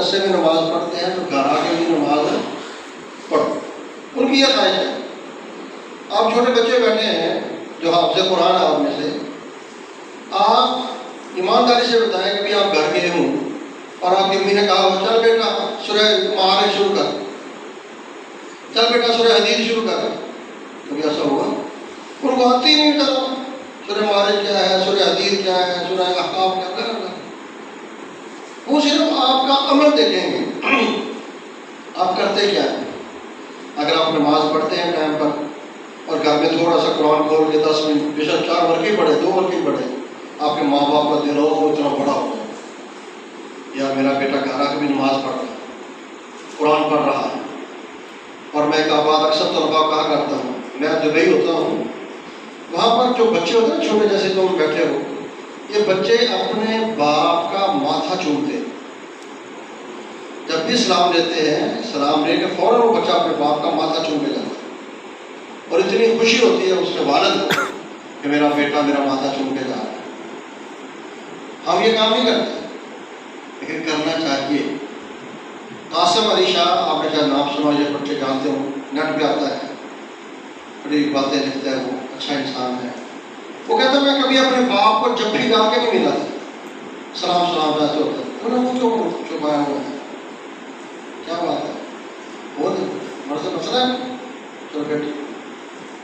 مدرسے میں نماز پڑھتے ہیں تو گھر آ کے بھی نماز پڑھو. ان کی یہ خواہش ہے. آپ چھوٹے بچے بیٹھے ہیں جو حافظ قرآن ہے آپ میں سے، آپ ایمانداری سے بتائیں کہ بھی آپ گھر گئے ہوں اور آپ کی امی نے کہا چل بیٹا سورہ معارج شروع کر، چل بیٹا سورہ حدید شروع کر. کبھی ایسا ہوا؟ ان کو آتی ہی نہیں تھا سورہ معارج کیا ہے، سورہ حدید کیا ہے، سورہ احقاف کیا کرنا. وہ صرف آپ کا عمل دیکھیں گے آپ کرتے کیا ہیں. اگر آپ نماز پڑھتے ہیں ٹائم پر اور گھر میں تھوڑا سا قرآن کھول کے 10 منٹ بے شک 4 ورقے پڑھے 2 ورقے پڑھے، آپ کے ماں باپ کا دل ہو وہ اتنا بڑا ہو جائے. یا میرا بیٹا گھر آ کے بھی نماز پڑھ رہا ہے، قرآن پڑھ رہا ہے. اور میں ایک بات اکثر طلباء کہا کرتا ہوں، میں دبئی ہوتا ہوں، وہاں پر جو بچے ہوتے ہیں چھوٹے جیسے تم بیٹھے ہو، یہ بچے اپنے باپ کا ماتھا چومتے ہیں. جب بھی سلام لیتے ہیں، سلام لے کے فوراً وہ بچہ اپنے باپ کا ماتھا چوم کے جاتا ہے. اور اتنی خوشی ہوتی ہے اس کے والد کو کہ میرا بیٹا میرا ماتھا چوم کے جا رہا ہے. ہم یہ کام نہیں کرتے لیکن کرنا چاہیے. قاسم علی شاہ آپ نے شاید نام سنا، یہ بچے جانتے ہوں، نیٹ پہ آتا ہے، بڑی باتیں لکھتا ہے، وہ اچھا انسان ہے. وہ کہتا ہے میں کبھی اپنے باپ کو جب بھی جا کے نہیں ملا تھا، سلام سلام ایسے ہوتا ہے. انہوں نے وہ کیوں چھپایا ہوا ہے؟ کیا بات ہے؟ وہ مرض مسئلہ ہے. چلو بیٹی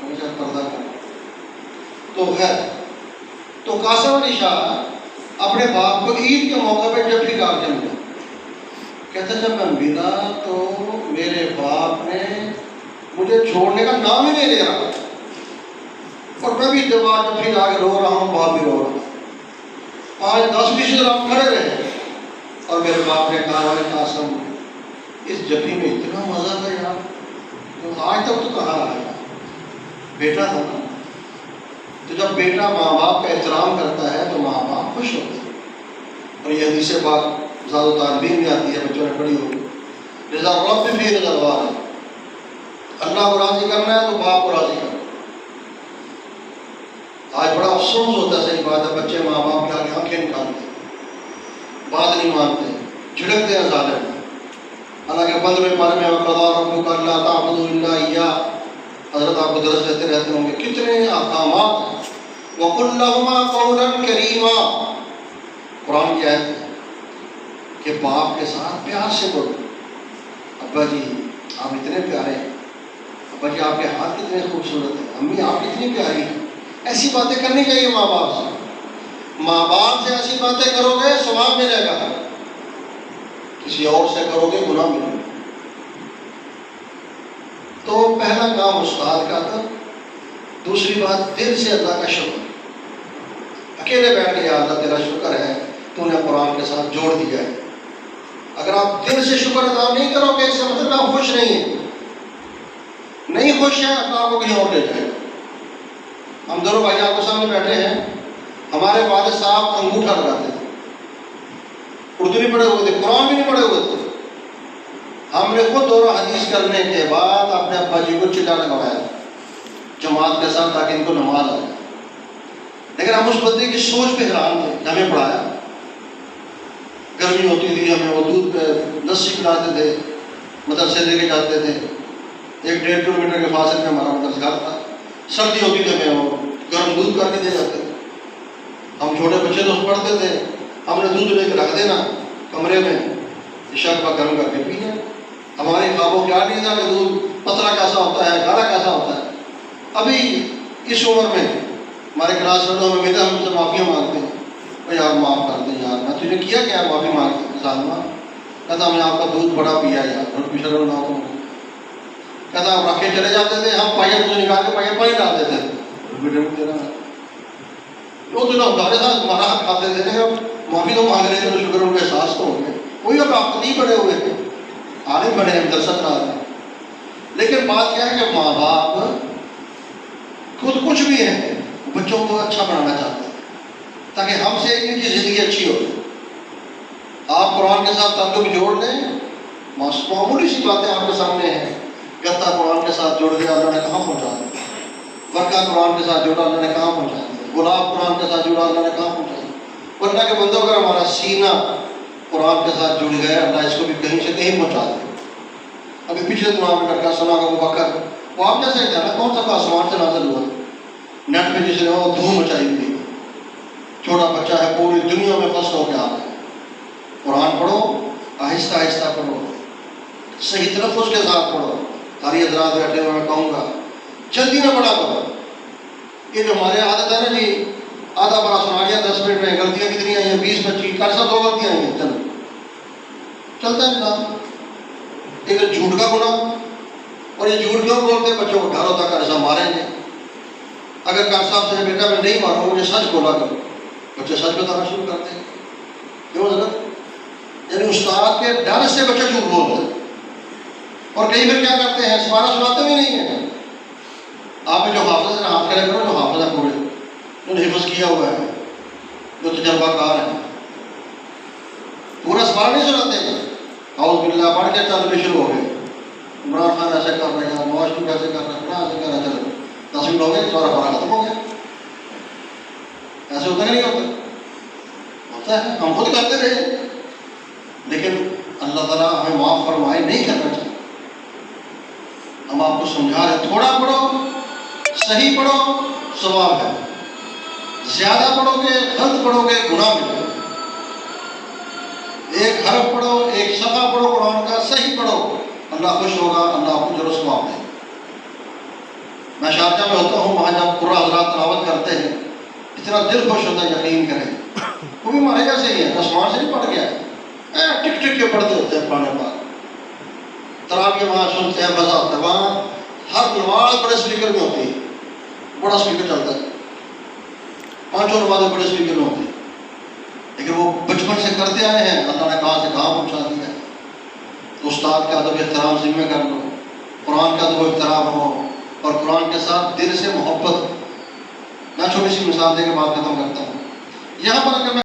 ہمیشہ پردہ کر. تو ہے تو قاسم علی شاہ اپنے باپ کو عید کے موقع پہ جب بھی کہا کے ملا، کہتا جب میں ملا تو میرے باپ نے مجھے چھوڑنے کا نام ہی نہیں لے رہا، اور میں بھی جب پھر آگے رو رہا ہوں، باپ بھی رو رہا ہوں. 5-10 دن آپ کھڑے رہے اور میرے باپ نے کہا قاسم اس جبھی میں اتنا مزہ تھا یار، تو آج تک تو کہاں آیا بیٹا تھا نا. تو جب بیٹا ماں باپ کا احترام کرتا ہے تو ماں باپ خوش ہوتے ہیں. اور یہ حدیث پاک زیادہ تعلیم میں آتی ہے، بچوں نے پڑھی ہوگی، رضا رب بھی رضا الوالد ہے. اللہ کو راضی کرنا ہے تو باپ کو راضی کرنا. آج بڑا افسوس ہوتا ہے، صحیح بات ہے، بچے ماں باپ کے آگے آنکھیں نکالتے ہیں، بات نہیں مانتے، جھڑکتے ہیں ظالم. حالانکہ 15ویں پارے میں وَقَضَىٰ رَبُّكَ أَلَّا تَعْبُدُوا إِلَّا إِيَّاهُ، حضرت آپ کو درس دیتے رہتے ہوں گے، کتنے احکامات ہیں. وَقُلْ لَهُمَا قَوْلًا كَرِيمًا. قرآن کی آیت ہے کہ باپ کے ساتھ پیار سے بولو. ابا جی آپ اتنے پیارے ہیں، ابا جی آپ کے ہاتھ کتنے خوبصورت ہیں، امی آپ کتنی پیاری ہیں. ایسی باتیں کرنی چاہیے ماں باپ سے. ماں باپ سے ایسی باتیں کرو گے ثواب ملے گا، کسی اور سے کرو گے گناہ ملے گا. تو پہلا کام استاد کا تھا. دوسری بات دل سے اللہ کا شکر. اکیلے بیٹھ کے یا اللہ تیرا شکر ہے تو نے قرآن کے ساتھ جوڑ دیا ہے. اگر آپ دل سے شکر ادا نہیں کرو گے اس کا مطلب آپ خوش نہیں ہیں. نہیں خوش ہیں اللہ آپ کو کہیں اور لے جائے گا. ہم دونوں بھائی آپ کے سامنے بیٹھے ہیں، ہمارے والد صاحب انگوٹھا لگاتے تھے، اردو نہیں پڑھے ہوئے تھے، قرآن بھی نہیں پڑھے ہوئے تھے. ہم نے خود دورہ حدیث کرنے کے بعد اپنے ابا جی کو چلا لگوایا جماعت کے ساتھ تاکہ ان کو نماز آئے. لیکن ہم اس بندے کی سوچ پہ حیران تھے. ہمیں پڑھایا، گرمی ہوتی تھی ہمیں وہ دودھ پہ لسی پلاتے تھے، مدرسے لے کے جاتے تھے. 1-1.5 کلومیٹر کے فاصلے میں ہمارا مدرسہ تھا. سردی ہوتی تھی ہمیں وہ گرم دودھ کر کے دے جاتے تھے. ہم چھوٹے بچے تو پڑھتے تھے، ہم نے دودھ لے کے رکھ دینا کمرے میں، عشاء کا گرم کر کے پینا. ہمارے خوابوں کیا نہیں تھا کہ دودھ پتلا کیسا ہوتا ہے، گاڑا کیسا ہوتا ہے. ابھی اس عمر میں ہمارے کلاس فرینڈوں میں ملے، ہم سے معافیاں مانگتے ہیں، بھائی آپ معاف کر دیں یار، میں تجھے کیا کیا معافی مانگتے ظالمہ. کہتا ہم نے آپ کا دودھ بڑا پیا یار، اور بھی شرم نہ ہو. کہتا آپ رکھ کے چلے جاتے تھے، ہم پائیا تجھے نکال کے پائیا پانی ڈالتے تھے. وہ تو ہمارے ساتھ ہمارا حق کھاتے تھے، لیکن معافی تو مانگ رہے تھے تو شکر ان کے احساس تو ہو گئے. کوئی اب آپ نہیں بڑے ہوئے تھے، آنے بڑے ہیں درست آ رہے. لیکن بات کیا ہے کہ ماں باپ خود کچھ بھی ہیں بچوں کو اچھا بنانا چاہتے ہیں تاکہ ہم سے ان کی زندگی اچھی ہو. آپ قرآن کے ساتھ تعلق جوڑ لیں، معمولی سی باتیں آپ کے سامنے ہیں. گتا قرآن کے ساتھ جوڑ دیا اللہ نے کہاں پہنچا دیا، ورقہ قرآن کے ساتھ جوڑا اللہ نے کہاں پہنچا دیا، گلاب قرآن کے ساتھ جوڑا اللہ نے کہاں پہنچا دیا. ورنہ کے بندوں کا ہمارا سینہ قرآن کے ساتھ جڑ گئے، اللہ اس کو بھی کہیں سے کہیں پہنچا دے۔ ابھی پچھلے دنوں آپ نے لڑکا سنا کہ ابو بکر، وہ آپ جیسے ہی تھا نا، کون سا آسمان سے نازل ہوا، نیٹ پہ جس نے وہ دھوم مچائی ہوئی، چھوٹا بچہ ہے پوری دنیا میں فرسٹ ہو کے آ رہا ہے۔ قرآن پڑھو، آہستہ آہستہ پڑھو، صحیح تلفظ کے ساتھ پڑھو۔ ساری حضرات بیٹھے ہوئے میں کہوں گا جلدی نہ پڑھا کرو۔ یہ جو ہمارے عادت ہے نا جی، آدھا بڑا سنا لیا 10 منٹ میں، غلطیاں کتنی آئی ہیں 20-25، کل سا 2 غلطیاں آئی ہیں، چلو چلتا ہے نظام۔ ایک جھوٹ کا گناہ، اور یہ جھوٹ کیوں بولتے ہیں؟ بچوں کو ڈر ہوتا ہے کہ ایسا ماریں گے۔ اگر کار صاحب سے بیٹا میں نہیں ماروں، مجھے سچ بولا کرو، بچے سچ بتانا شروع کرتے ہیں۔ کیوں حضرت؟ یعنی استاد کے ڈر سے بچہ جھوٹ بولتا ہے۔ اور کئی بار کیا کرتے ہیں، سپارہ سناتے بھی نہیں ہیں۔ آپ نے جو حافظ ہے ہاتھ کھڑے کرو، جو حافظ ہے پورے، جو حفظ کیا ہوا ہے، جو تجربہ کار ہے، پورا سپارہ نہیں سناتے ہیں۔ اعوذ باللہ پڑھ کے چل بھی شروع ہو گئے، عمران خان ایسے کر رہے ہیں، نواز شریف ایسے کر رہے ہیں، ایسے کر رہے ہیں، چلو 10 منٹ ہو گئے، سارا پارا ختم ہو گیا۔ ایسے ہوتا نہیں ہوتا؟ ہوتا ہے، ہم خود کرتے رہے، لیکن اللہ تعالیٰ ہمیں معاف فرمائے، نہیں کرنا چاہیے۔ ہم آپ کو سمجھا رہے، تھوڑا پڑھو، صحیح پڑھو، ثواب ہے۔ زیادہ پڑھو گے، غلط پڑھو گے، گناہ ملے گا۔ ایک حرف پڑھو، ایک صفحہ پڑھو قرآن کا، صحیح پڑھو، اللہ خوش ہوگا، اللہ آپ کو ضرور ثواب دے گا۔ میں شارجہ میں ہوتا ہوں، وہاں جب قرآن حضرات تلاوت کرتے ہیں، اتنا دل خوش ہوتا ہے، یقین کریں۔ وہ بھی ہمارے جیسے ہی ہے، آسمان سے نہیں پڑھ گیا ہے، ٹک ٹک کے پڑھتے ہوتے ہیں پرانے پاک۔ تراویح وہاں سنتے ہیں، مزہ آتا ہے۔ وہاں ہر نماز بڑے اسپیکر میں ہوتی ہے، بڑا اسپیکر چلتا ہے، 5 نمازیں بڑے اسپیکر میں ہوتی ہیں، لیکن وہ بچپن سے کرتے آئے ہیں، اللہ نے کہاں سے کہاں پہنچا دیا ہے۔ تو استاد کا ادب احترام ذمہ کر لو، قرآن کا ادب احترام ہو، اور قرآن کے ساتھ دل سے محبت۔ میں چھوٹی سی مثال دے کے بات ختم کرتا ہوں۔ یہاں پر اگر میں